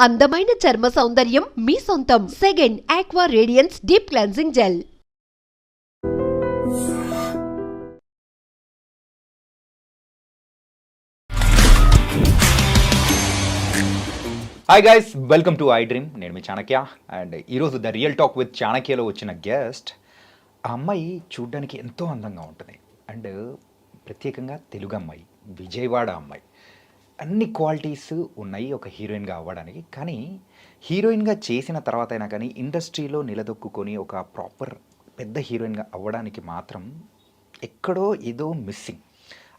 అందమైన చర్మ సౌందర్యం మీ సొంతం. Second aqua radiance deep cleansing gel. Hi guys, welcome to I dream. నేను మీ చాణక్య. అండ్ ఈరోజు ద రియల్ టాక్ విత్ చాణక్యలో వచ్చిన గెస్ట్, ఆ అమ్మాయి చూడ్డానికి ఎంతో అందంగా ఉంటుంది. అండ్ ప్రత్యేకంగా తెలుగు అమ్మాయి, విజయవాడ అమ్మాయి. అన్ని క్వాలిటీస్ ఉన్నాయి ఒక హీరోయిన్గా అవ్వడానికి. కానీ హీరోయిన్గా చేసిన తర్వాత అయినా కానీ ఇండస్ట్రీలో నిలదొక్కుని ఒక ప్రాపర్ పెద్ద హీరోయిన్గా అవ్వడానికి మాత్రం ఎక్కడో ఏదో మిస్సింగ్.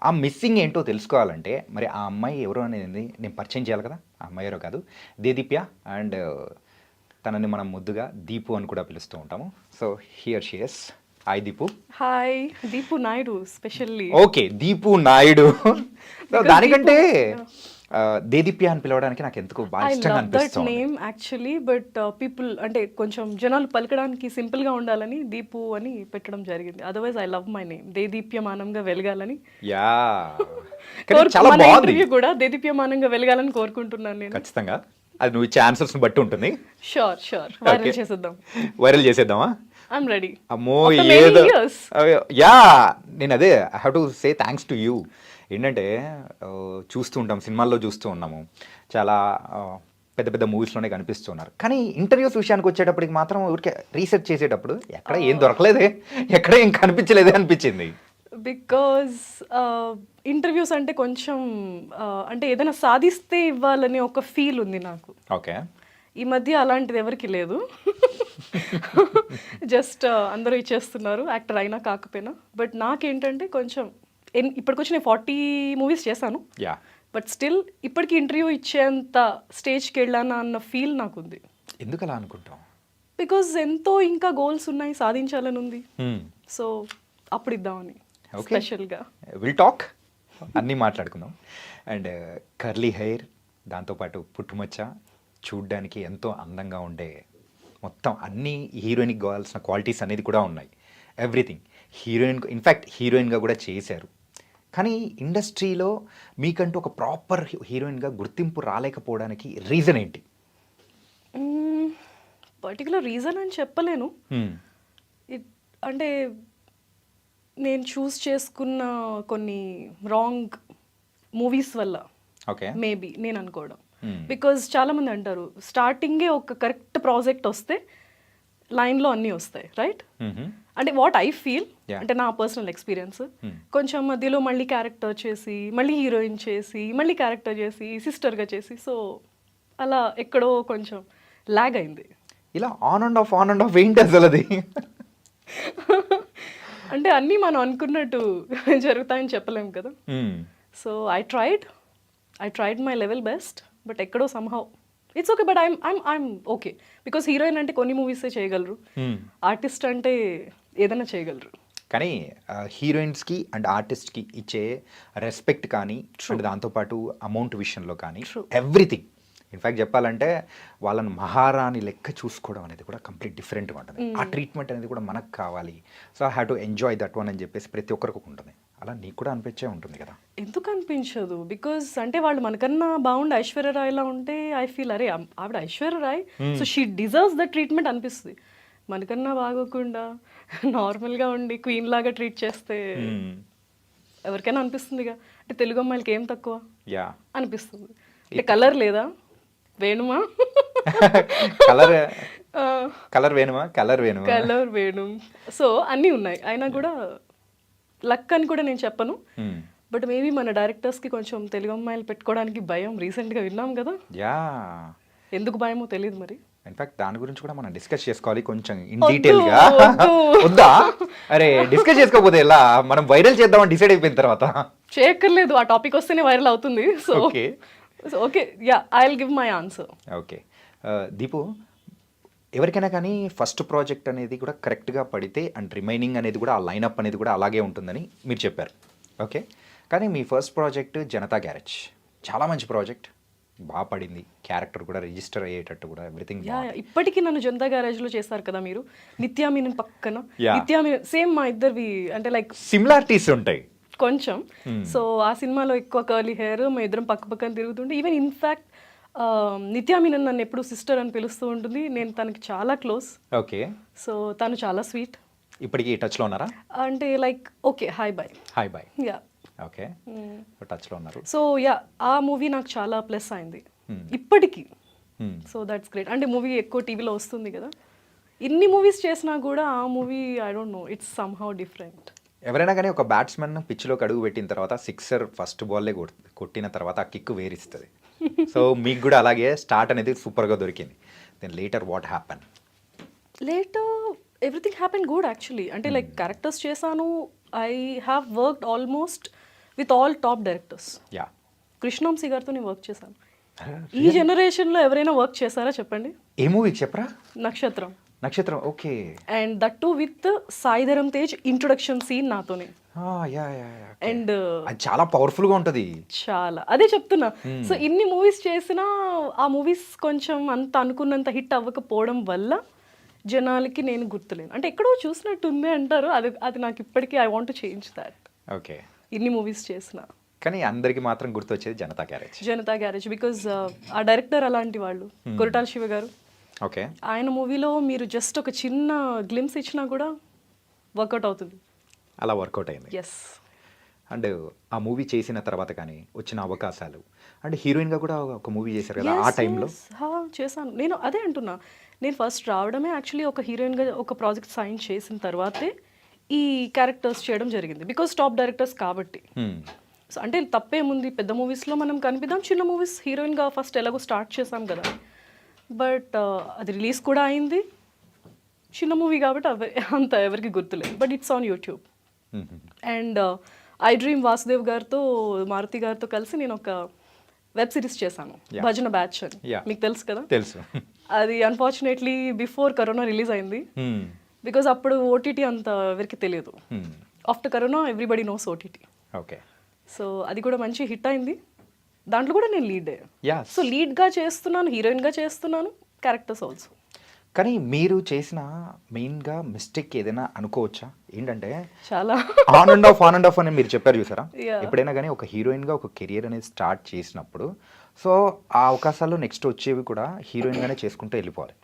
ఆ మిస్సింగ్ ఏంటో తెలుసుకోవాలంటే మరి ఆ అమ్మాయి ఎవరో అనేది నేను పరిచయం చేయాలి కదా. ఆ అమ్మాయి ఎవరో కాదు, దేదీప్య. అండ్ తనని మనం ముద్దుగా దీపు అని కూడా పిలుస్తూ ఉంటాము. So here she is. Hi Deepu. Hi, Deepu Naidu specially. Okay, Deepu Naidu. దానికంటే దేదీప్య అని పిలవడానికి నాకు ఎందుకు బాగా ఇష్టంగా అనిపిస్తుంది నేమ్ యాక్చువల్లీ. బట్ పీపుల్ అంటే కొంచెం జనాలు పలకడానికి సింపుల్ గా ఉండాలని దీపు అని పెట్టడం జరిగింది. Otherwise I love my name, దేదీప్యమానంగా వెలగాలని. యా, చాలా బాగుంది. ఇంటర్వ్యూ కూడా దేదీప్యమానంగా వెలగాలని కోరుకుంటున్నాను నేను. ఖచ్చితంగా అది నువ్వు ఇచ్చే ఆన్సర్స్ బట్టి ఉంటుంది. షూర్ వైరల్ చేసేద్దాం. వైరల్ చేసేద్దామా? I'm ready. అమ్మో ఏదో యా, నేను అదే I have to say thanks to you. ఏంటంటే చూస్తూ ఉంటాం, సినిమాల్లో చూస్తూ ఉన్నాము, చాలా పెద్ద పెద్ద మూవీస్లోనే కనిపిస్తున్నారు. కానీ ఇంటర్వ్యూస్ విషయానికి వచ్చేటప్పటికి మాత్రం ఊరికే రీసెర్చ్ చేసేటప్పుడు ఎక్కడ ఏం దొరకలేదే, ఎక్కడ ఏం కనిపించలేదే అనిపించింది. బికాజ్ ఇంటర్వ్యూస్ అంటే కొంచెం అంటే ఏదైనా సాధిస్తే ఇవ్వాలని ఒక ఫీల్ ఉంది నాకు. ఓకే, ఈ మధ్య అలాంటిది ఎవరికి లేదు. జస్ట్ అందరూ ఇచ్చేస్తున్నారు, యాక్టర్ అయినా కాకపోయినా. బట్ నాకేంటంటే కొంచెం ఇప్పటికొచ్చి నేను 40 మూవీస్ చేశాను. యా, బట్ స్టిల్ ఇప్పటికి ఇంటర్వ్యూ ఇచ్చేంత స్టేజ్కి వెళ్ళానా అన్న ఫీల్ నాకుంది. ఎందుకు అలా అనుకుంటాం? బికాజ్ ఎంతో ఇంకా గోల్స్ ఉన్నాయి, సాధించాలని ఉంది. సో అప్పుడు ఇద్దామని స్పెషల్గా. విల్ టాక్, అన్నీ మాట్లాడుకుందాం. అండ్ కర్లీ హెయిర్, దాంతోపాటు పుట్టుమచ్చ, చూడ్డానికి ఎంతో అందంగా ఉండే మొత్తం అన్ని హీరోయిన్కి కావాల్సిన క్వాలిటీస్ అనేది కూడా ఉన్నాయి. ఎవ్రీథింగ్ హీరోయిన్, ఇన్ఫ్యాక్ట్ హీరోయిన్గా కూడా చేశారు. కానీ ఇండస్ట్రీలో మీకంటూ ఒక ప్రాపర్ హీరోయిన్గా గుర్తింపు రాలేకపోవడానికి రీజన్ ఏంటి? పర్టికులర్ రీజన్ అని చెప్పలేను. అంటే నేను చూస్ చేసుకున్న కొన్ని రాంగ్ మూవీస్ వల్ల ఓకే, మేబీ నేను అనుకోవడం. బికాజ్ చాలామంది అంటారు స్టార్టింగే ఒక కరెక్ట్ ప్రాజెక్ట్ వస్తే లైన్లో అన్నీ వస్తాయి, రైట్? అంటే వాట్ ఐ ఫీల్, అంటే నా పర్సనల్ ఎక్స్పీరియన్స్. కొంచెం మధ్యలో మళ్ళీ క్యారెక్టర్ చేసి, మళ్ళీ హీరోయిన్ చేసి, మళ్ళీ క్యారెక్టర్ చేసి, సిస్టర్గా చేసి, సో అలా ఎక్కడో కొంచెం లాగ్ అయింది. ఇలా ఆన్ అండ్ ఆఫ్ ఏంటి అసలు అది? అంటే అన్నీ మనం అనుకున్నట్టు జరుగుతాయని చెప్పలేము కదా. So I tried my level best, but ఎక్కడో somehow it's okay. But I'm okay. Because heroine అంటే కొన్ని మూవీసే చేయగలరు, ఆర్టిస్ట్ అంటే ఏదైనా చేయగలరు. కానీ హీరోయిన్స్కి అండ్ ఆర్టిస్ట్కి ఇచ్చే రెస్పెక్ట్ కానీ, అండ్ దాంతోపాటు అమౌంట్ విషయంలో కానీ, ఎవ్రీథింగ్, ఇన్ఫ్యాక్ట్ చెప్పాలంటే వాళ్ళని మహారాణి లెక్క చూసుకోవడం అనేది కూడా కంప్లీట్ డిఫరెంట్గా ఉంటుంది. ఆ ట్రీట్మెంట్ అనేది కూడా మనకు కావాలి. So I have to enjoy that one అని చెప్పేసి ప్రతి ఒక్కరికి ఉంటుంది. అలా నీకు కూడా అనిపించే ఉంటుంది కదా? ఎందుకు అనిపించదు? బికాజ్ అంటే వాళ్ళు మనకన్నా బాగుండి ఐశ్వర్యరాయ్లా ఉంటే ఐ ఫీల్ అరే ఆవిడ Aishwarya Rai, so she deserves the treatment అనిపిస్తుంది. మనకన్నా బాగోకుండా నార్మల్గా ఉండి క్వీన్ లాగా ట్రీట్ చేస్తే ఎవరికైనా అనిపిస్తుందిగా. అంటే తెలుగు అమ్మాయిలకి ఏం తక్కువ అనిపిస్తుంది. అంటే కలర్ లేదా? వేణుమా? కలర్ వేణు. సో అన్నీ ఉన్నాయి. అయినా కూడా లక్ అని కూడా నేను చెప్పను. బట్ మేబీ మన డైరెక్టర్స్కి కొంచెం తెలుగు అమ్మాయిలు పెట్టుకోవడానికి భయం. రీసెంట్గా విన్నాం కదా. యా, ఎందుకు భయమో తెలియదు మరి. ఇన్ఫాక్ట్ దాని గురించి కూడా మనం డిస్కస్ చేసుకోవాలి కొంచెం ఇన్ డీటెయిల్గా. వద్దా? అరే డిస్కస్ చేసుకోకపోతే ఎలా? మనం వైరల్ చేద్దామని డిసైడ్ అయిపోయిన తర్వాత చేయక్కర్లేదు, ఆ టాపిక్ వస్తేనే వైరల్ అవుతుంది. So okay, yeah, I will give my answer. Okay Deepu, ఎవరికైనా కానీ ఫస్ట్ ప్రాజెక్ట్ అనేది కూడా కరెక్ట్గా పడితే అండ్ రిమైనింగ్ అనేది కూడా ఆ లైనప్ అనేది కూడా అలాగే ఉంటుందని మీరు చెప్పారు. ఓకే, కానీ మీ ఫస్ట్ ప్రాజెక్ట్ జనతా గ్యారేజ్ చాలా మంచి ప్రాజెక్ట్, బాగా పడింది, క్యారెక్టర్ కూడా రిజిస్టర్ అయ్యేటట్టు కూడా ఎవ్రీథింగ్. ఇప్పటికీ నన్ను జనతా గ్యారేజ్లో చేస్తారు కదా మీరు. నిత్యామీనన్ పక్కన నిత్యామీనన్ సేమ్ మా ఇద్దరివి అంటే లైక్ సిమిలారిటీస్ ఉంటాయి కొంచెం. సో ఆ సినిమాలో ఎక్కువ కర్లీ హెయిర్, మా ఇద్దరం పక్క పక్కన తిరుగుతుంటే ఈవెన్ ఇన్ఫ్యాక్ట్ నిత్యా మీనన్ నన్ను ఎప్పుడు సిస్టర్ అని పిలుస్తూ ఉంటుంది. నేను తనకి చాలా క్లోజ్. ఓకే. సో తను చాలా స్వీట్. ఇప్పటికీ టచ్లో ఉన్నారా? అంటే like okay hi bye. Hi bye. Yeah. Okay. టచ్లో ఉన్నారు. సో యా ఆ మూవీ నాకు చాలా ప్లస్ అయింది ఇప్పటికీ. So that's great. అంటే మూవీ ఎక్కువ టీవీలో వస్తుంది కదా, ఇన్ని మూవీస్ చేసినా కూడా ఆ movie I don't no it's somehow different. ఎవరైనా కానీ ఒక బ్యాట్స్మెన్ పిచ్లోకి అడుగు పెట్టిన తర్వాత సిక్సర్ ఫస్ట్ బాల్లే కొట్టిన తర్వాత ఆ కిక్ వేరిస్తుంది. సో మీకు కూడా అలాగే స్టార్ట్ అనేది సూపర్గా దొరికింది. Then later what happen? Later everything happen good actually. అంటే లైక్ క్యారెక్టర్స్ చేశాను. I have worked almost with all top directors. Yeah. Krishna Vamsi గారితో నేను వర్క్ చేశాను. ఈ జనరేషన్లో ఎవరైనా వర్క్ చేశారా చెప్పండి? ఏ మూవీ చెప్పరా? Nakshatram. Nakshatram. Okay. And that to with Sai Dharam Tej introduction scene నాతోనే. అండ్ అది చాలా పవర్ఫుల్గా ఉంటుంది. చాలా అదే చెప్తున్నా. సో ఇన్ని మూవీస్ చేసినా ఆ మూవీస్ కొంచెం అంత అనుకున్నంత హిట్ అవ్వకపోవడం వల్ల జనాలకి నేను గుర్తులేను. అంటే ఎక్కడో చూసినట్టుంది అంటారు. అది నాకు ఇప్పటికీ I want to change that. Okay. ఇన్ని మూవీస్ చేసిన కానీ అందరికి మాత్రం గుర్తొచ్చేది Janata garage. Janata garage because ఆ డైరెక్టర్ అలాంటి వాళ్ళు, కొరటాల శివ గారు. ఓకే. ఆయన మూవీలో మీరు జస్ట్ ఒక చిన్న గ్లిమ్స్ ఇచ్చినా కూడా వర్కౌట్ అవుతుంది. అలా వర్కౌట్ అయింది. ఎస్. అండ్ ఆ మూవీ చేసిన తర్వాత కానీ వచ్చిన అవకాశాలు, అంటే హీరోయిన్గా కూడా ఒక మూవీ చేశారు కదా ఆ టైంలో? చేశాను. నేను అదే అంటున్నా, నేను ఫస్ట్ రావడమే యాక్చువల్లీ ఒక హీరోయిన్గా ఒక ప్రాజెక్ట్ సైన్ చేసిన తర్వాతే ఈ క్యారెక్టర్స్ చేయడం జరిగింది. బికాస్ టాప్ డైరెక్టర్స్ కాబట్టి. సో అంటే తప్పేముంది, పెద్ద మూవీస్లో మనం కనిపిద్దాం, చిన్న మూవీస్ హీరోయిన్గా ఫస్ట్ ఎలాగో స్టార్ట్ చేసాం కదా. బట్ అది రిలీజ్ కూడా అయింది. చిన్న మూవీ కాబట్టి అంత ఎవరికి గుర్తులేదు. But it's on YouTube. And I dream Vasudev గారితో, మారుతి గారితో కలిసి నేను ఒక వెబ్ సిరీస్ చేశాను, భజన బ్యాచ్ అని. మీకు తెలుసు కదా? తెలుసు. అది అన్ఫార్చునేట్లీ బిఫోర్ కరోనా రిలీజ్ అయింది. బికాజ్ అప్పుడు ఓటీటీ అంత ఎవరికి తెలియదు. After corona everybody knows OTT. Okay. So అది కూడా మంచి హిట్ అయింది. దాంట్లో కూడా నేను లీడే. సో లీడ్గా చేస్తున్నాను, హీరోయిన్గా చేస్తున్నాను, క్యారెక్టర్స్ ఆల్సో. కానీ మీరు చేసిన మెయిన్గా మిస్టేక్ ఏదైనా అనుకోవచ్చా? ఏంటంటే చాలా ఆన్ అండ్ ఆఫ్ అని మీరు చెప్పారు చూసారా? ఎప్పుడైనా కానీ ఒక హీరోయిన్గా ఒక కెరియర్ అనేది స్టార్ట్ చేసినప్పుడు సో ఆ అవకాశాలు నెక్స్ట్ వచ్చేవి కూడా హీరోయిన్గానే చేసుకుంటూ వెళ్ళిపోవాలి.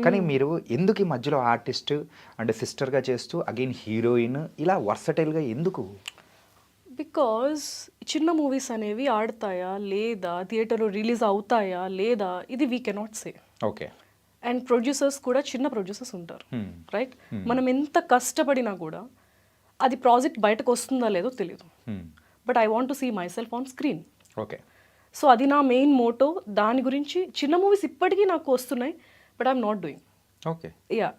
కానీ మీరు ఎందుకు ఈ మధ్యలో ఆర్టిస్ట్ అంటే సిస్టర్గా చేస్తూ అగైన్ హీరోయిన్ ఇలా వర్సటైల్గా ఎందుకు? బికాజ్ చిన్న మూవీస్ అనేవి ఆడతాయా లేదా, థియేటర్లో రిలీజ్ అవుతాయా లేదా, ఇది we cannot say. Okay. And producers కూడా చిన్న ప్రొడ్యూసర్స్ ఉంటారు, రైట్? మనం ఎంత కష్టపడినా కూడా అది ప్రాజెక్ట్ బయటకు వస్తుందా లేదో తెలియదు. But I want to see myself on screen. Okay. So అది నా మెయిన్ మోటో. దాని గురించి చిన్న మూవీస్ ఇప్పటికీ నాకు వస్తున్నాయి, but I'm not doing. Okay. Yeah.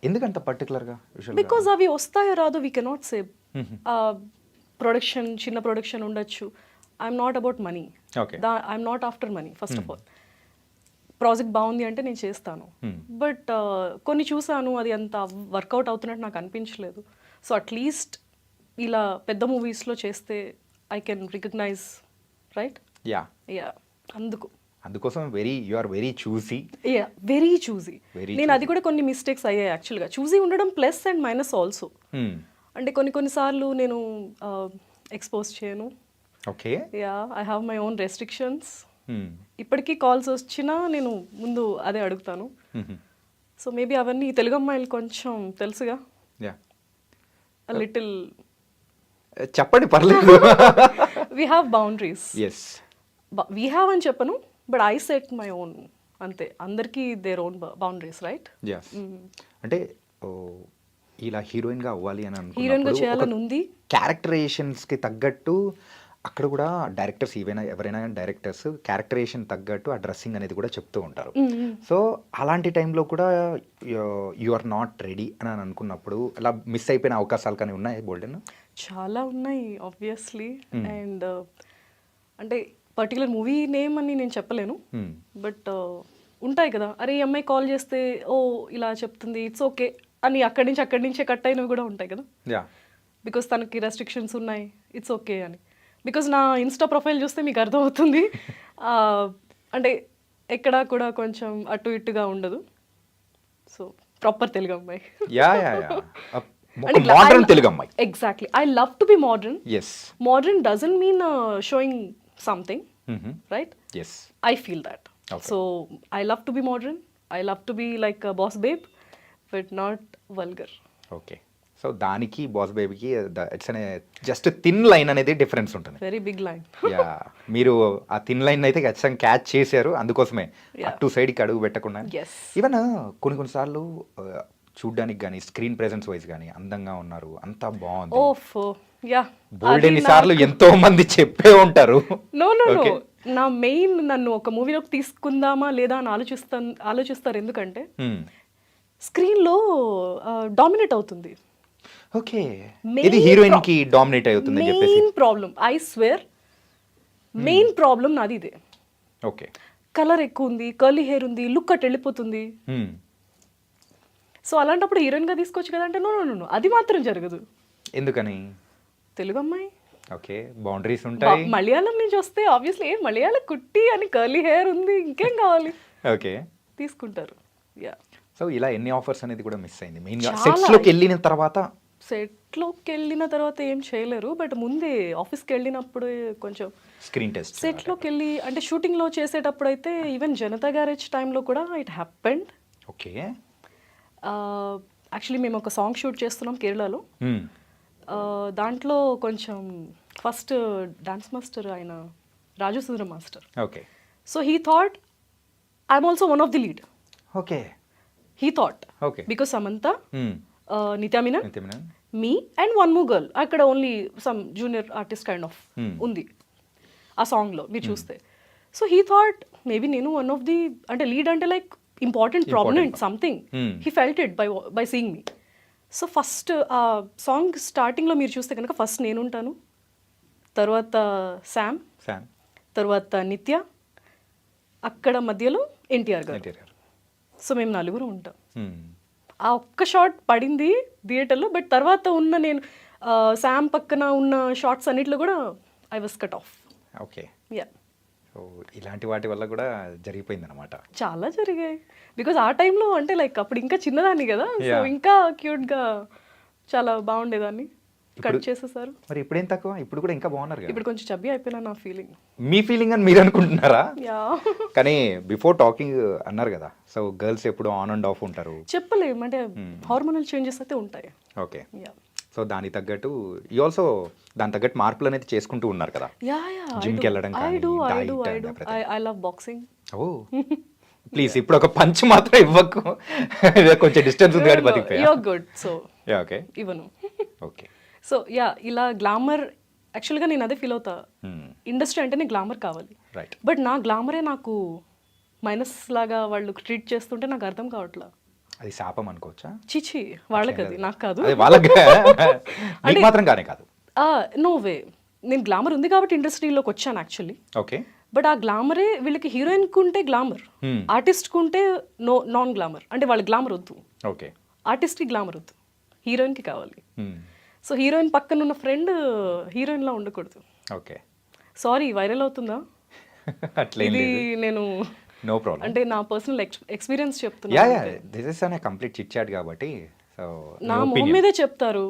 ఎందుకంత పర్టికులర్గా? బికాజ్ అవి వస్తాయో రాదో వీ కెనాట్ సే. ప్రొడక్షన్, చిన్న ప్రొడక్షన్ ఉండొచ్చు. I'm not about money. I'm not after money. First of all project బాగుంది అంటే నేను చేస్తాను. బట్ కొన్ని చూసాను, అది అంత వర్కౌట్ అవుతున్నట్టు నాకు అనిపించలేదు. సో అట్లీస్ట్ ఇలా పెద్ద మూవీస్లో చేస్తే I can recognize, right? Yeah. Yeah. అందుకోసం you are very choosy. Yeah, very choosy. నేను అది కూడా కొన్ని మిస్టేక్స్ అయ్యాయి యాక్చువల్గా. చూసీ ఉండడం ప్లస్ అండ్ మైనస్ ఆల్సో. అంటే కొన్నిసార్లు నేను ఎక్స్పోజ్ చేయను. Okay. Yeah, I have my own restrictions. ఇప్పటికీ కాల్స్ వచ్చినా నేను ముందు అదే అడుగుతాను. సో మేబీ అవన్నీ తెలుగు అమ్మాయిలు కొంచెం తెలుసుగా, లిటిల్ చెప్పండి పర్లేదు. We have boundaries. Yes, we have అని చెప్పను, but I set my own. అంతే, అందరికీ దేర్ ఓన్ బౌండరీస్, రైట్? అంటే ఇలా హీరోయిన్గా అవ్వాలి అని హీరోయిన్గా చేయాలని ఉంది. క్యారెక్టరైజేషన్స్కి తగ్గట్టు అక్కడ కూడా డైరెక్టర్స్ ఎవరైనా డైరెక్టర్స్ క్యారెక్టరైజేషన్ తగ్గట్టు ఆ డ్రెస్సింగ్ అనేది కూడా చెప్తూ ఉంటారు. సో అలాంటి టైంలో కూడా యు ఆర్ నాట్ రెడీ అని అనుకున్నప్పుడు అలా మిస్ అయిపోయిన అవకాశాలు కానీ ఉన్నాయి గోల్డెన్? చాలా ఉన్నాయి ఆబ్వియస్లీ. అండ్ అంటే పర్టికులర్ మూవీ నేమ్ అని నేను చెప్పలేను, బట్ ఉంటాయి కదా. అరే ఈ అమ్మాయి కాల్ చేస్తే ఓ ఇలా చెప్తుంది, ఇట్స్ ఓకే అని అక్కడి నుంచే కట్ అయినవి కూడా ఉంటాయి కదా. బికాస్ తనకి రెస్ట్రిక్షన్స్ ఉన్నాయి, ఇట్స్ ఓకే అని. బికాజ్ నా ఇన్స్టా ప్రొఫైల్ చూస్తే మీకు అర్థమవుతుంది. అంటే ఎక్కడా కూడా కొంచెం అటు ఇటుగా ఉండదు. సో ప్రాపర్ తెలుగు అమ్మాయి. Exactly, I love to be modern. Modern doesn't mean showing something, right? I feel that. Okay. So I love to be modern, I love to be like boss babe but not vulgar. Okay. So దానికి boss బేబీకి it's అనే just thin line అనేది difference ఉంటుంది. Very big line. Yeah, మీరు ఆ thin line అయితే ఖచ్చితంగా catch చేశారు, అందుకోసమే Yeah. అటు సైడ్కి అడుగు పెట్టకుండా. ఎస్. ఈవెన్ కొన్నిసార్లు చూడ్డానికి కానీ స్క్రీన్ ప్రెజెన్స్ వైజ్ కానీ అందంగా ఉన్నారు, అంతా బాగుంది. ఓఫ్ యా. బోల్డ్ ఎన్నిసార్లు ఎంతో మంది చెప్పే ఉంటారు. No no no, Okay. నా మెయిన్ నన్ను ఒక మూవీలోకి తీసుకుందామా లేదా అని ఆలోచిస్తారు. ఎందుకంటే స్క్రీన్లో డామినేట్ అవుతుంది. ఓకే, Main ఇది హీరోయిన్ కి డామినేట్ అవుతుంది అని చెప్పేసి. Main problem, I swear main problem నాది ఇదే. ఓకే. కలర్ ఎక్కువ ఉంది, కర్లీ హెయిర్ ఉంది, లుక్ అట్ వెళ్ళిపోతుంది. సో అలాంటప్పుడు హీరోయిన్గా తీసుకోవచ్చు కదా అంటే నో నో నో, అది మాత్రం జరగదు. ఎందుకని? తెలుగు అమ్మాయి, ఓకే, బౌండరీస్ ఉంటాయి. మలయాళం నుంచి వస్తే ఆబ్వియస్లీ మలయాళ కుట్టి అని కర్లీ హెయిర్ ఉంది, ఇంకేం కావాలి, ఓకే, తీసుకుంటారు. యా. సో ఇలా ఎన్ని ఆఫర్స్ అనేది కూడా మిస్ అయింది మెయిన్ గా. చాలా. సెట్స్ లోకి వెళ్ళిన తర్వాత సెట్లోకి వెళ్ళిన తర్వాత ఏం చేయలేరు, బట్ ముందే ఆఫీస్కి వెళ్ళినప్పుడు కొంచెం స్క్రీన్ టెస్ట్. సెట్లోకి వెళ్ళి అంటే షూటింగ్లో చేసేటప్పుడు అయితే ఈవెన్ జనతా గ్యారేజ్ టైంలో కూడా ఇట్ హ్యాపెండ్. ఓకే. యాక్చువల్లీ మేము ఒక సాంగ్ షూట్ చేస్తున్నాం కేరళలో. దాంట్లో కొంచెం ఫస్ట్ డాన్స్ మాస్టర్ ఆయన Raju Sundaram master. Okay. So he thought I'm also one of the lead. Okay. He thought okay. Because Samantha, Nithya Menen, Nithya Menen. Me and one more girl, అక్కడ only some junior artist kind of ఉంది ఆ సాంగ్లో మీరు చూస్తే. సో హీ థాట్ మేబీ నేను one of the అంటే lead అంటే like important prominent something. He felt it by seeing me. So first ఆ సాంగ్ స్టార్టింగ్లో మీరు చూస్తే కనుక ఫస్ట్ నేను ఉంటాను, తర్వాత శామ్, తర్వాత నిత్య, అక్కడ మధ్యలో ఎన్టీఆర్ గారు. సో మేము నలుగురు ఉంటాం. ఆ ఒక్క షాట్ పడింది థియేటర్లో, బట్ తర్వాత ఉన్న నేను శామ్ పక్కన ఉన్న షార్ట్స్ అన్నిట్లో కూడా I was cut off. Okay. Yeah. So ఇలాంటి వాటి వల్ల కూడా జరిగిపోయింది అనమాట. చాలా జరిగాయి బికాజ్ ఆ టైంలో అంటే లైక్ అప్పుడు ఇంకా చిన్నదాన్ని కదా, సో Yeah. ఇంకా క్యూట్గా చాలా బాగుండేదాన్ని. కట్ చేసేసారు. మరి ఇప్పుడేం తక్కువ, ఇప్పుడు కూడా ఇంకా బాగున్నారు కదా. ఇప్పుడు కొంచెం చబ్బీ అయిపోయినా నా ఫీలింగ్. మీ ఫీలింగ్ అని మీరు అనుకుంటున్నారా? యా. కానీ బిఫోర్ టాకింగ్ అన్నారు కదా, సో గర్ల్స్ ఎప్పుడు ఆన్ అండ్ ఆఫ్ ఉంటారు. చెప్పలేము అంటే హార్మోనల్ చేంజెస్ అయితే ఉంటాయి. ఓకే. యా. సో దానికి తగ్గట్టు ఈ ఆల్సో దాని తగ్గట్టు మార్పులు అనేది చేసుకుంటూ ఉన్నారు కదా. Yeah yeah. జిమ్కి వెళ్ళడం ఐ కానీ, do diet and everything. I love boxing. Oh please ఇప్పుడు ఒక పంచ్ మాత్రం ఇవ్వకు, కొంచెం డిస్టెన్స్ ఉంది కానీ బతికిపోయా. You're good. So yeah. Okay. ఇవ్వను. ఓకే. సో యా, ఇలా గ్లామర్ యాక్చువల్గా నేను అదే ఫీల్ అవుతా. ఇండస్ట్రీ అంటేనే గ్లామర్ కావాలి, రైట్. బట్ నా గ్లామరే నాకు మైనస్ లాగా వాళ్ళు ట్రీట్ చేస్తుంటే నాకు అర్థం కావట్లా. అది శాపం అనుకోవచ్చా? చిచి, వాళ్ళకి అది, నాకు కాదు. అదే వాళ్ళకి మీకు మాత్రం కానే కాదు. నో వే, నేను గ్లామర్ ఉంది కాబట్టి ఇండస్ట్రీలోకి వచ్చాను యాక్చువల్లీ. ఓకే. బట్ ఆ గ్లామరే వీళ్ళకి హీరోయిన్కి ఉంటే గ్లామర్, ఆర్టిస్ట్కి ఉంటే నాన్ గ్లామర్. అంటే వాళ్ళ గ్లామర్ వద్దు, ఓకే, ఆర్టిస్ట్కి గ్లామర్ వద్దు, హీరోయిన్కి కావాలి. సో హీరోయిన్ పక్కన ఉన్న ఫ్రెండ్ హీరోయిన్లా ఉండకూడదు. ఓకే. సారీ, వైరల్ అవుతుందా? అట్లేం ఇది లేదు, నేను నో ప్రాబ్లం. అంటే నా పర్సనల్ ఎక్స్పీరియన్స్ యా చెప్తున్నా. యా, దిస్ ఇస్ అనే కంప్లీట్ చిట్ చాట్ కాబట్టి సో నా మొహం మీదే చెప్తారు.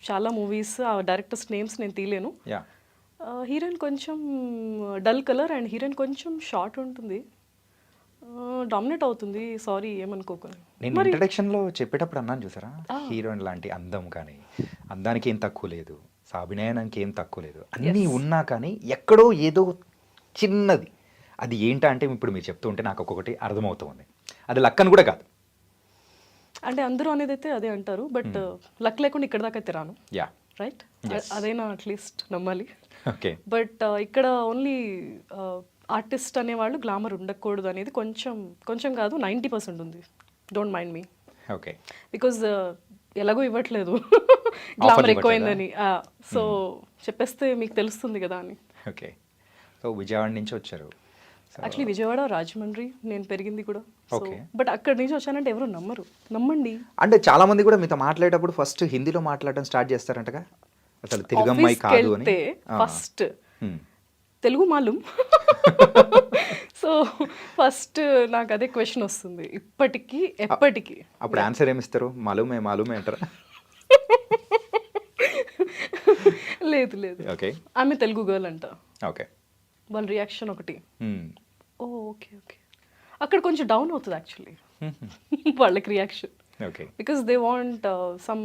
చాలా మూవీస్ ఆ డైరెక్టర్స్ నేమ్స్ నేను తీయలేను. యా. హీరోయిన్ కొంచెం డల్ కలర్ అండ్ హీరోయిన్ కొంచెం షార్ట్ ఉంటుంది, డామినేట్ అవుతుంది. సారీ ఏమనుకోకండి. నేను ఇంట్రడక్షన్లో చెప్పేటప్పుడు అన్నాను చూసారా, హీరోయిన్ లాంటి అందం కానీ, అందానికి ఏం తక్కువ లేదు, అభినయానికి ఏం తక్కువ లేదు, అన్నీ ఉన్నా కానీ ఎక్కడో ఏదో చిన్నది, అది ఏంటా అంటే ఇప్పుడు మీరు చెప్తూ ఉంటే నాకు ఒక్కొక్కటి అర్థమవుతుంది. అది లక్ అని కూడా కాదు, అంటే అందరూ అనేది అయితే అదే అంటారు, బట్ లక్ లేకుండా ఇక్కడ దాకా అయితే రాను. Yeah, right. అదైనా అట్లీస్ట్ నమ్మాలి. ఓకే. బట్ ఇక్కడ ఓన్లీ ఆర్టిస్ట్ అనేవాళ్ళు గ్లామర్ ఉండకూడదు అనేది కొంచెం కొంచెం కాదు 90% ఉంది. Don't mind me. Okay. Because ఎలాగో ఇవ్వట్లేదు గ్లామర్ ఎక్కువైందని. సో చెప్పేస్తే మీకు తెలుస్తుంది కదా అని. ఓకే. సో విజయవాడ నుంచి వచ్చారు. యాక్చువల్లీ విజయవాడ, రాజమండ్రి నేను పెరిగింది కూడా. Okay. బట్ అక్కడి నుంచి వచ్చానంటే ఎవరు నమ్మరు. నమ్మండి. అంటే చాలా మంది కూడా మీతో మాట్లాడేటప్పుడు ఫస్ట్ హిందీలో మాట్లాడడం స్టార్ట్ చేస్తారంటగా, అసలు తెలుగు అమ్మాయి కాదు అని. ఫస్ట్ తెలుగు మాలూం. సో ఫస్ట్ నాకు అదే క్వశ్చన్ వస్తుంది ఇప్పటికీ ఎప్పటికీ. అప్పుడు ఆన్సర్ ఏమిస్తారు? మాలూమే మాలూమే అంటారా? లేదు లేదు, ఓకే. ఆమె తెలుగు గర్ల్ అంట. ఓకే. వాళ్ళ రియాక్షన్ ఒకటి. ఓ ఓకే ఓకే అక్కడ కొంచెం డౌన్ అవుతుంది యాక్చువల్లీ వాళ్ళకి reaction okay. Because they want some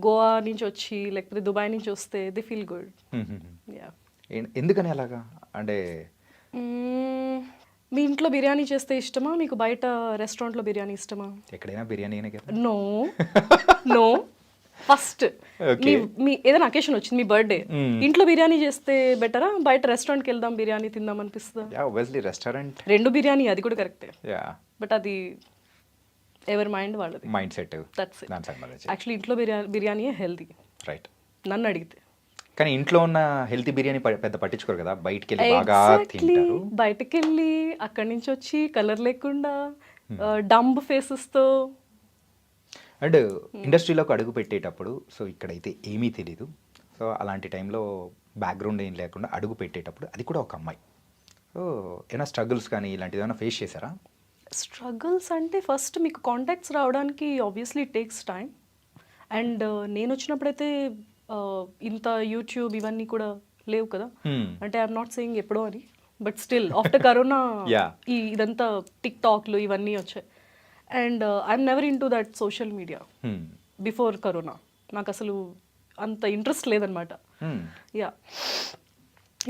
Goa నుంచి వచ్చి లేకపోతే దుబాయ్ నుంచి వస్తే దే ఫీల్ గుడ్ యా ఎందుకని అలాగా? అంటే మీ ఇంట్లో బిర్యానీ చేస్తే ఇష్టమా మీకు బయట రెస్టారెంట్లో బిర్యానీ ఇష్టమా? ఎక్కడైనా బిర్యానీనే కదా. No no first Okay. మీ ఏదైనా అకేషన్ వచ్చింది మీ బర్త్డే ఇంట్లో బిర్యానీ చేస్తే బెటరా బయట రెస్టారెంట్కి వెళ్దాం బిర్యానీ తిందాం అనిపిస్తుందా? Yeah obviously restaurant. రెండు బిర్యానీ అది కూడా కరెక్టే యా బట్ అది ఎవరి మైండ్ వాళ్ళది. మైండ్ సెట్ దట్స్ దాని సంబంధించి. యాక్చువల్లీ ఇంట్లో బిర్యానీయే హెల్తీ రైట్. నన్ను అడిగితే. కానీ ఇంట్లో ఉన్న హెల్తీ బిర్యానీ పెద్ద పట్టించుకోరు కదా, బయటికి వెళ్ళి బాగా ఎగ్జాక్ట్లీ తింటారు. బయటకు వెళ్ళి అక్కడి నుంచి వచ్చి కలర్ లేకుండా డంబ్ ఫేసెస్తో. అండ్ ఇండస్ట్రీలోకి అడుగు పెట్టేటప్పుడు సో ఇక్కడైతే ఏమీ తెలీదు, సో అలాంటి టైంలో బ్యాక్గ్రౌండ్ ఏం లేకుండా అడుగు పెట్టేటప్పుడు అది కూడా ఒక అమ్మాయి, సో ఏమైనా స్ట్రగుల్స్ కానీ ఇలాంటిది ఏమైనా ఫేస్ చేశారా? స్ట్రగుల్స్ అంటే ఫస్ట్ మీకు కాంటాక్ట్స్ రావడానికి ఆబ్వియస్లీ టేక్స్ టైం. అండ్ నేను వచ్చినప్పుడైతే ఇంత యూట్యూబ్ ఇవన్నీ కూడా లేవు కదా. అంటే ఐఎమ్ నాట్ సేయింగ్ ఎప్పుడో అని, but still after corona Yeah. ఇదంతా టిక్ టాక్లు ఇవన్నీ వచ్చాయి. And I'm never in to that social media before corona. నాకు అసలు అంత ఇంట్రెస్ట్ లేదనమాట. యా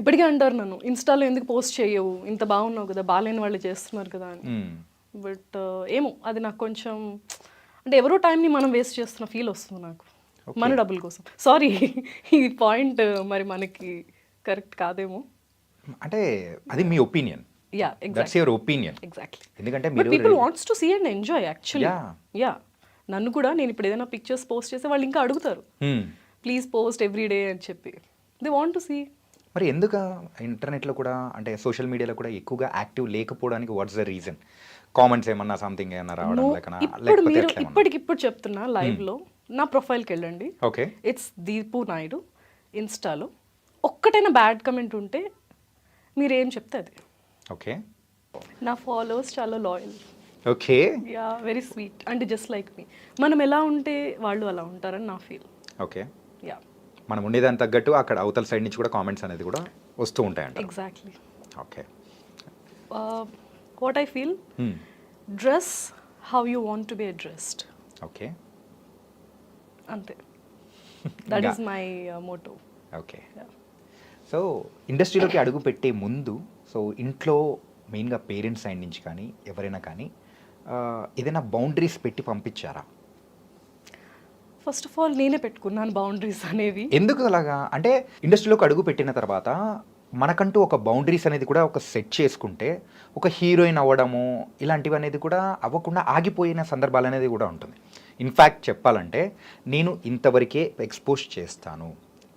ఇప్పటికే అంటారు నన్ను ఇన్స్టాలో ఎందుకు పోస్ట్ చేయవు, ఇంత బాగున్నావు కదా, బాగాలేని వాళ్ళు చేస్తున్నారు కదా అని. బట్ ఏమో అది నాకు కొంచెం అంటే ఎవరో టైంని మనం వేస్ట్ చేస్తున్న ఫీల్ వస్తుంది నాకు మన డబ్బుల కోసం. సారీ ఈ పాయింట్ మరి మనకి కరెక్ట్ కాదేమో. అంటే అది మీ opinion. Yeah that's your opinion. Exactly. ఎందుకంటే బట్ మీరు people wants to see and enjoy actually. Yeah. Yeah నన్ను కూడా నేను ఇప్పుడు ఏదైనా పిక్చర్స్ పోస్ట్ చేస్తే వాళ్ళు ఇంకా అడుగుతారు ప్లీజ్ పోస్ట్ ఎవ్రీ డే అని చెప్పి. They want to see. మరి ఎందుకు ఇంటర్నెట్లో కూడా అంటే సోషల్ మీడియాలో కూడా ఎక్కువగా యాక్టివ్ లేకపోవడానికి వాట్స్ ద రీజన్? కామెంట్స్ ఏమన్నా సంథింగ్ ఏమన్నా రావడం లేకనా, ఇప్పుడు లేకపోతే మీరు ఎట్లా ఏమన్నా? ఇప్పటికిప్పుడు చెప్తున్నా లైవ్ లో నా ప్రొఫైల్కి వెళ్ళండి. ఓకే. ఇట్స్ దీపు నాయుడు ఇన్స్టాలో. ఒక్కటైనా బ్యాడ్ కమెంట్ ఉంటే మీరు ఏం చెప్తే అది. ఓకే. నా ఫాలోవర్స్ చాలా loyal. Okay. Yeah very sweet and just like me. మనం ఎలా ఉంటే వాళ్ళు అలా ఉంటారని నా ఫీల్. ఓకే. యా మనం ఉండేదాని తగ్గట్టు అక్కడ అవతల సైడ్ నుంచి కూడా కామెంట్స్ అనేది కూడా వస్తూ ఉంటాయంట. Exactly. Okay. What I feel dress how you want to be addressed. Okay. అంతే. That is my motto. Okay. So ఇండస్ట్రీలోకి అడుగు పెట్టే ముందు సో ఇంట్లో మెయిన్గా పేరెంట్స్ సైడ్ నుంచి కానీ ఎవరైనా కానీ ఏదైనా బౌండరీస్ పెట్టి పంపించారా? ఫస్ట్ ఆఫ్ ఆల్ నేనే పెట్టుకున్నాను బౌండరీస్ అనేవి. ఎందుకు అలాగా? అంటే ఇండస్ట్రీలోకి అడుగు పెట్టిన తర్వాత మనకంటూ ఒక బౌండరీస్ అనేది కూడా ఒక సెట్ చేసుకుంటే ఒక హీరోయిన్ అవ్వడము ఇలాంటివి అనేది కూడా అవ్వకుండా ఆగిపోయిన సందర్భాలు అనేది కూడా ఉంటుంది. ఇన్ఫ్యాక్ట్ చెప్పాలంటే నేను ఇంతవరకే ఎక్స్పోజ్ చేస్తాను,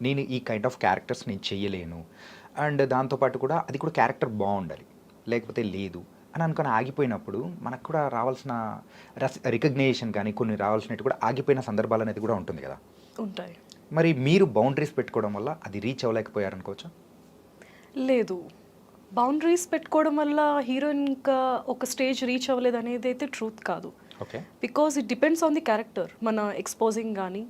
నేను ఈ కైండ్ ఆఫ్ క్యారెక్టర్స్ నేను చెయ్యలేను, అండ్ దాంతోపాటు కూడా అది కూడా క్యారెక్టర్ బాగుండాలి, లేకపోతే లేదు అని అనుకుని ఆగిపోయినప్పుడు మనకు కూడా రావాల్సిన రికగ్నేషన్ కానీ కొన్ని రావాల్సినవి కూడా ఆగిపోయిన సందర్భాలు అనేది కూడా ఉంటుంది కదా. ఉంటాయి. మరి మీరు బౌండరీస్ పెట్టుకోవడం వల్ల అది రీచ్ అవ్వలేకపోయారు అనుకోవచ్చా? లేదు, బౌండరీస్ పెట్టుకోవడం వల్ల హీరోయిన్ ఇంకా ఒక స్టేజ్ రీచ్ అవ్వలేదు అనేది అయితే ట్రూత్ కాదు. Okay. Because it depends on the character. మన ఎక్స్పోజింగ్ కానీ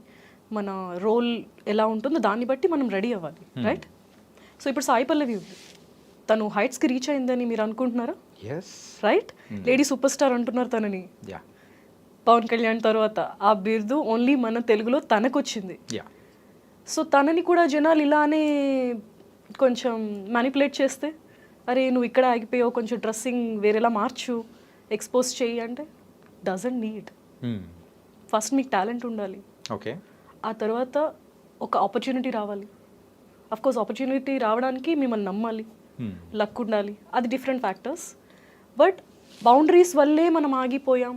మన రోల్ ఎలా ఉంటుందో దాన్ని బట్టి మనం రెడీ అవ్వాలి, రైట్? సో ఇప్పుడు సాయి పల్లవి ఉంది, తను హైట్స్కి రీచ్ అయిందని మీరు అనుకుంటున్నారా? రైట్. లేడీ సూపర్ స్టార్ అంటున్నారు తనని. పవన్ కళ్యాణ్ తర్వాత ఆ బిరుదు ఓన్లీ మన తెలుగులో తనకు వచ్చింది. సో తనని కూడా జనాలు ఇలానే కొంచెం మ్యానిపులేట్ చేస్తే అరే నువ్వు ఇక్కడ ఆగిపోయావు, కొంచెం డ్రెస్సింగ్ వేరేలా మార్చు, ఎక్స్పోజ్ చెయ్యి అంటే డజంట్ నీడ్. ఫస్ట్ మీకు టాలెంట్ ఉండాలి. ఓకే. ఆ తర్వాత ఒక ఆపర్చునిటీ రావాలి. అఫ్కోర్స్ ఆపర్చునిటీ రావడానికి మిమ్మల్ని నమ్మాలి, లక్ ఉండాలి, అది డిఫరెంట్ ఫ్యాక్టర్స్. బట్ బౌండరీస్ వల్లే మనం ఆగిపోయాం,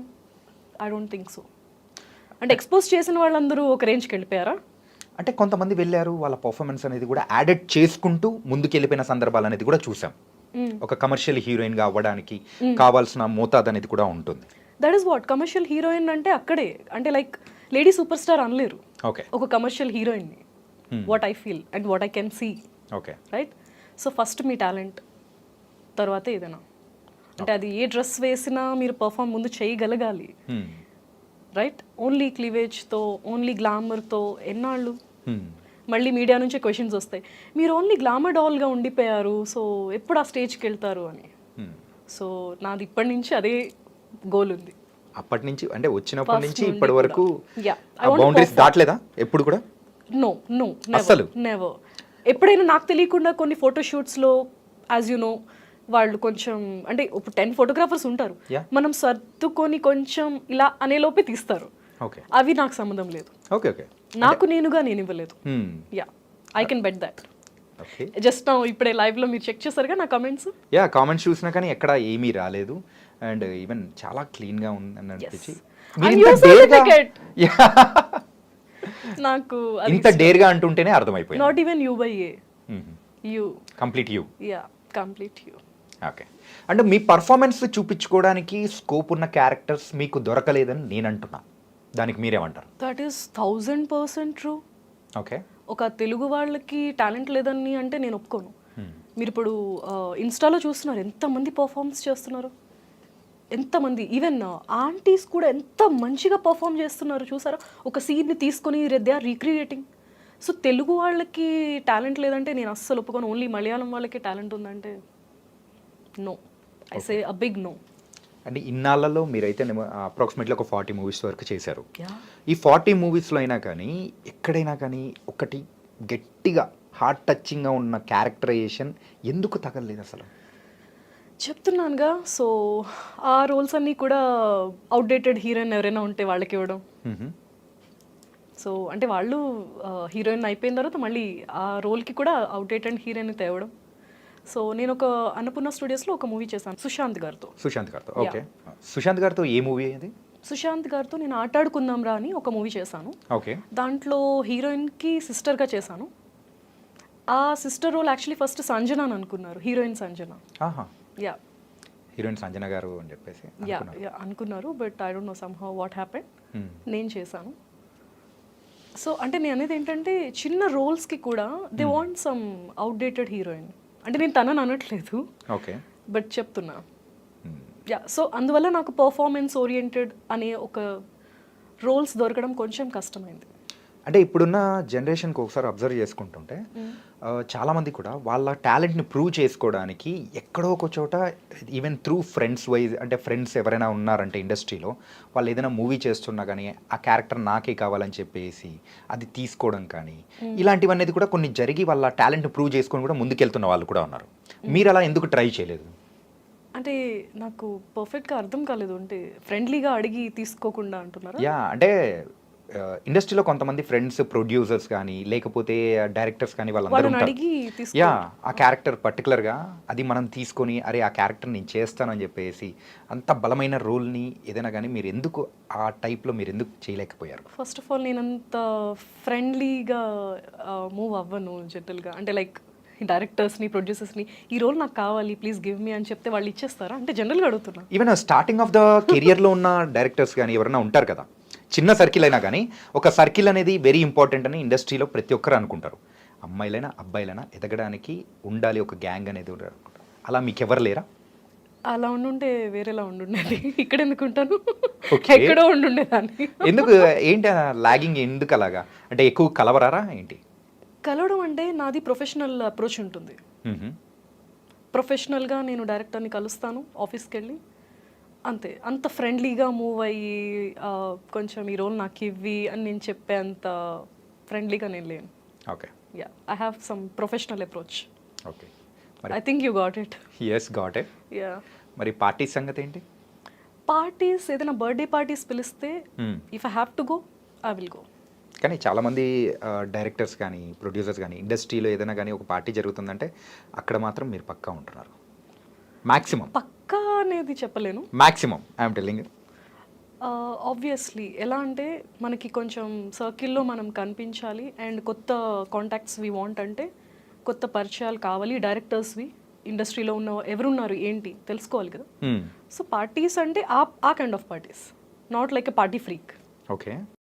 ఐ డోంట్ థింక్ సో. అంటే ఎక్స్పోజ్ చేసిన వాళ్ళందరూ ఒక రేంజ్కి వెళ్ళిపోయారా? అంటే కొంతమంది వెళ్ళారు, వాళ్ళ పర్ఫార్మెన్స్ అనేది కూడా యాడెడ్ చేసుకుంటూ ముందుకు వెళ్ళిపోయిన సందర్భాలు అనేది కూడా చూసాం. ఒక కమర్షియల్ హీరోయిన్గా అవ్వడానికి కావాల్సిన మోతాదు అనేది కూడా ఉంటుంది. That is what commercial heroine అంటే. అక్కడే అంటే లైక్ లేడీ సూపర్ స్టార్ అనలేరు ఓకే ఒక కమర్షియల్ హీరోయిన్ని. What I feel and what I can see. Okay. Right. So first మీ టాలెంట్, తర్వాత ఏదైనా. అంటే అది ఏ డ్రెస్ వేసినా మీరు పర్ఫామ్ ముందు చేయగలగాలి, రైట్? ఓన్లీ క్లీవేజ్తో ఓన్లీ గ్లామర్తో ఎన్నాళ్ళు? మళ్ళీ మీడియా నుంచి క్వశ్చన్స్ వస్తాయి, మీరు ఓన్లీ గ్లామర్ డాల్గా ఉండిపోయారు, సో ఎప్పుడు ఆ స్టేజ్కి వెళ్తారు అని. సో నాది ఇప్పటి నుంచి అదే గోల్ ఉంది. అప్పటి నుంచి అంటే వచ్చినప్పటి First నుంచి నుండి ఇప్పటి వరకు కూడా. Yeah. I want to boundaries perform. దాటలేదా ఎప్పుడు కూడా? నో అస్సలు? నెవర్. ఎప్పుడైనా నాకు తెలియకుండా కొన్ని ఫోటోషూట్స్లో యాజ్ యు నో వాళ్ళు కొంచెం అంటే ఇప్పుడు 10 ఫోటోగ్రాఫర్స్ ఉంటారు, Yeah. మనం సర్దుకొని కొంచెం ఇలా అనేలోపే తీస్తారు. ఓకే అవి నాకు సంబంధం లేదు. ఓకే ఓకే నాకు నేనుగా నేను ఇవ్వలేదు. Yeah, I can bet that. Okay just ఇప్పుడే లైవ్లో మీరు చెక్ చేశారుగా నా కమెంట్స్. యా కామెంట్స్ చూసినా కానీ ఎక్కడ ఏమీ రాలేదు అండ్ ఈవెన్ చాలా క్లీన్గా ఉందని అనిపించి మీరు And ఇంత your డేర్గా certificate. నాకు ఇంత డేర్గా అంటుంటేనే అర్థమైపోయింది. Not even you by A you. Complete you. Yeah, complete you. Okay అంటే మీ పర్ఫార్మెన్స్ చూపించుకోవడానికి స్కోప్ ఉన్న క్యారెక్టర్స్ మీకు దొరకలేదని నేను అంటున్నా, దానికి మీరేమంటారు? That is 1000% true. ఓకే ఒక తెలుగు వాళ్ళకి టాలెంట్ లేదని అంటే నేను ఒప్పుకోను. మీరు ఇప్పుడు ఇన్స్టాలో చూస్తున్నారు ఎంతమంది పర్ఫార్మెన్స్ చేస్తున్నారు, ఎంతమంది ఈవెన్ ఆంటీస్ కూడా ఎంత మంచిగా పర్ఫామ్ చేస్తున్నారు చూసారా, ఒక సీన్ని తీసుకొని they are recreating. So Telugu వాళ్ళకి టాలెంట్ లేదంటే నేను అస్సలు ఒప్పుకోను. ఓన్లీ మలయాళం వాళ్ళకి టాలెంట్ ఉందంటే no, I say a big no. అంటే ఇన్నాళ్ళలో మీరైతే అప్రాక్సిమేట్లీ ఒక 40 మూవీస్ వరకు చేశారు. యా, ఈ 40 మూవీస్లో అయినా కానీ ఎక్కడైనా కానీ ఒకటి గట్టిగా హార్ట్ టచింగ్గా ఉన్న క్యారెక్టరైజేషన్ ఎందుకు తగలలేదు అసలు? చెప్తున్నానుగా. సో ఆ రోల్స్ అన్నీ కూడా అవుట్డేటెడ్ హీరోయిన్ ఎవరైనా ఉంటే వాళ్ళకి ఇవ్వడం. సో అంటే వాళ్ళు హీరోయిన్ అయిపోయిన తర్వాత మళ్ళీ ఆ రోల్కి కూడా అవుట్డేటెడ్ హీరోయిన్ తేవడం. సో నేను ఒక అన్నపూర్ణ స్టూడియోస్లో ఒక మూవీ చేశాను సుశాంత్ గారితో. ఓకే సుశాంత్ గారితో ఏ మూవీ అది? సుశాంత్ గారితో నేను ఆటాడుకుందాం రా అని ఒక మూవీ చేశాను. ఓకే దాంట్లో హీరోయిన్కి సిస్టర్గా చేశాను. ఆ sister role actually first Sanjana అని అనుకున్నారు, హీరోయిన్ సంజన. యా, హీరోయిన్ సంజన గారు అని చెప్పేసి యా అనుకున్నారు. But I don't know somehow what happen. నేను చేశాను. సో అంటే నేను అనేది ఏంటంటే చిన్న రోల్స్కి కూడా they want some outdated heroine. అంటే నేను తనని అనట్లేదు, ఓకే బట్ చెప్తున్నా. యా, సో అందువల్ల నాకు పర్ఫార్మెన్స్ ఓరియంటెడ్ అనే ఒక రోల్స్ దొరకడం కొంచెం కష్టమైంది. అంటే ఇప్పుడున్న జనరేషన్కి ఒకసారి అబ్జర్వ్ చేసుకుంటుంటే చాలామంది కూడా వాళ్ళ టాలెంట్ని ప్రూవ్ చేసుకోవడానికి ఎక్కడో ఒక చోట ఈవెన్ త్రూ ఫ్రెండ్స్ వైజ్ అంటే ఫ్రెండ్స్ ఎవరైనా ఉన్నారంటే ఇండస్ట్రీలో వాళ్ళు ఏదైనా మూవీ చేస్తున్నా కానీ ఆ క్యారెక్టర్ నాకే కావాలని చెప్పేసి అది తీసుకోవడం కానీ ఇలాంటివన్నీ కూడా కొన్ని జరిగి వాళ్ళ టాలెంట్ని ప్రూవ్ చేసుకొని కూడా ముందుకెళ్తున్న వాళ్ళు కూడా ఉన్నారు. మీరు అలా ఎందుకు ట్రై చేయలేదు? అంటే నాకు పర్ఫెక్ట్గా అర్థం కాలేదు. అంటే ఫ్రెండ్లీగా అడిగి తీసుకోకుండా అంటున్నారా? యా అంటే ఇండస్ట్రీలో కొంతమంది ఫ్రెండ్స్ ప్రొడ్యూసర్స్ కానీ లేకపోతే డైరెక్టర్స్ కానీ వాళ్ళందరూ అడిగి యా ఆ క్యారెక్టర్ పర్టికులర్గా అది మనం తీసుకొని అరే ఆ క్యారెక్టర్ నేను చేస్తానని చెప్పేసి అంత బలమైన రోల్ని ఏదైనా కానీ మీరు ఎందుకు ఆ టైప్లో మీరు ఎందుకు చేయలేకపోయారు? ఫస్ట్ ఆఫ్ ఆల్ నేను అంత ఫ్రెండ్లీగా మూవ్ అవ్వను జనరల్గా. అంటే లైక్ డైరెక్టర్స్ని ప్రొడ్యూసర్స్ని ఈ రోల్ నాకు కావాలి ప్లీజ్ గివ్ మీ అని చెప్తే వాళ్ళు ఇచ్చేస్తారా అంటే జనరల్గా అడుగుతున్నా. ఈవెన్ స్టార్టింగ్ ఆఫ్ ద కెరియర్లో ఉన్న డైరెక్టర్స్ కానీ ఎవరైనా ఉంటారు కదా, చిన్న సర్కిల్ అయినా కానీ ఒక సర్కిల్ అనేది వెరీ ఇంపార్టెంట్ అని ఇండస్ట్రీలో ప్రతి ఒక్కరు అనుకుంటారు. అమ్మాయిలైనా అబ్బాయిలైనా ఎదగడానికి ఉండాలి ఒక గ్యాంగ్ అనేది అనుకుంటారు. అలా మీకు ఎవరు లేరా? అలా ఉండుంటే వేరేలా ఉండుండేది. ఇక్కడ ఎందుకు ఉంటాను, ఎక్కడో ఉండుండేదాన్ని. ఎందుకు ఏంటి లాగింగ్ ఎందుకు అలాగా? అంటే ఎక్కువ కలవరారా ఏంటి? కలవడం అంటే నాది ప్రొఫెషనల్ అప్రోచ్ ఉంటుంది. ప్రొఫెషనల్గా నేను డైరెక్టర్ని కలుస్తాను ఆఫీస్కి వెళ్ళి, అంతే. అంత ఫ్రెండ్లీగా మూవ్ అయ్యి కొంచెం ఈ రోల్ నాకు ఇవ్వి అని నేను చెప్పే అంత ఫ్రెండ్లీగా నేను లేను. Okay yeah, I have some professional approach. Okay I think you got it. Yes got it. Yeah, మరి పార్టీ సంగతి ఏంటి? పార్టీస్ ఏదైనా బర్త్డే పార్టీస్ పిలిస్తే if I have to go I will go. కానీ చాలామంది డైరెక్టర్స్ కానీ ప్రొడ్యూసర్స్ కానీ ఇండస్ట్రీలో ఏదైనా కానీ ఒక పార్టీ జరుగుతుందంటే అక్కడ మాత్రం మీరు పక్కా ఉంటున్నారు. మ్యాక్సిమం పక్కా అనేది చెప్పలేను, మ్యాక్సిమం ఐఎమ్ టెల్లింగ్. ఆబ్వియస్లీ ఎలా అంటే మనకి కొంచెం సర్కిల్లో మనం కనిపించాలి అండ్ కొత్త కాంటాక్ట్స్ వి వాంట్ అంటే కొత్త పరిచయాలు కావాలి. డైరెక్టర్స్వి ఇండస్ట్రీలో ఉన్న ఎవరున్నారు ఏంటి తెలుసుకోవాలి కదా. సో పార్టీస్ అంటే ఆ kind of parties, not like a party freak. Okay